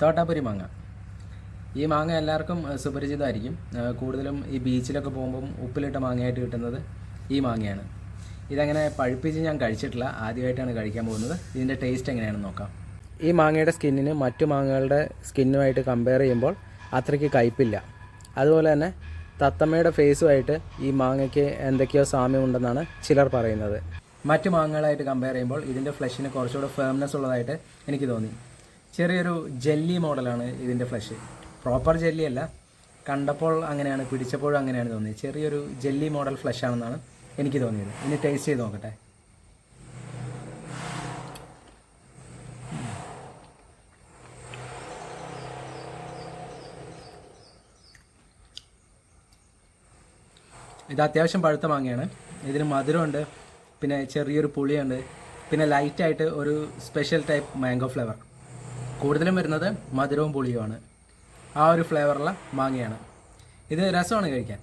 തോട്ടാപ്പുരി മാങ്ങ. ഈ മാങ്ങ എല്ലാവർക്കും സുപരിചിതമായിരിക്കും. കൂടുതലും ഈ ബീച്ചിലൊക്കെ പോകുമ്പം ഉപ്പിലിട്ട മാങ്ങയായിട്ട് കിട്ടുന്നത് ഈ മാങ്ങയാണ്. ഇതങ്ങനെ പഴുപ്പിച്ച് ഞാൻ കഴിച്ചിട്ടില്ല, ആദ്യമായിട്ടാണ് കഴിക്കാൻ പോകുന്നത്. ഇതിൻ്റെ ടേസ്റ്റ് എങ്ങനെയാണെന്ന് നോക്കാം. ഈ മാങ്ങയുടെ സ്കിന്നിന് മറ്റു മാങ്ങകളുടെ സ്കിന്നുമായിട്ട് കമ്പയർ ചെയ്യുമ്പോൾ അത്രയ്ക്ക് കയ്പില്ല. അതുപോലെ തന്നെ തത്തമ്മയുടെ ഫേസുമായിട്ട് ഈ മാങ്ങയ്ക്ക് എന്തൊക്കെയോ സാമ്യമുണ്ടെന്നാണ് ചിലർ പറയുന്നത്. മറ്റു മാങ്ങകളായിട്ട് കമ്പയർ ചെയ്യുമ്പോൾ ഇതിൻ്റെ ഫ്ലഷിന് കുറച്ചുകൂടെ ഫേംനെസ് ഉള്ളതായിട്ട് എനിക്ക് തോന്നി. ചെറിയൊരു ജെല്ലി മോഡലാണ് ഇതിൻ്റെ ഫ്ലഷ്. പ്രോപ്പർ ജെല്ലി അല്ല, കണ്ടപ്പോൾ അങ്ങനെയാണ്, പിടിച്ചപ്പോഴും അങ്ങനെയാണ് തോന്നിയത്. ചെറിയൊരു ജെല്ലി മോഡൽ ഫ്ലഷ് ആണെന്നാണ് എനിക്ക് തോന്നിയത്. ഇനി ടേസ്റ്റ് ചെയ്ത് നോക്കട്ടെ. ഇത് അത്യാവശ്യം പഴുത്ത മാങ്ങയാണ്. ഇതിന് മധുരമുണ്ട്, പിന്നെ ചെറിയൊരു പുളിയുണ്ട്, പിന്നെ ലൈറ്റായിട്ട് ഒരു സ്പെഷ്യൽ ടൈപ്പ് മാംഗോ ഫ്ലേവർ. കൂടുതലും വരുന്നത് മധുരവും പുളിയുമാണ്. ആ ഒരു ഫ്ലേവറുള്ള മാങ്ങയാണ് ഇത്. രസമാണ് കഴിക്കാൻ.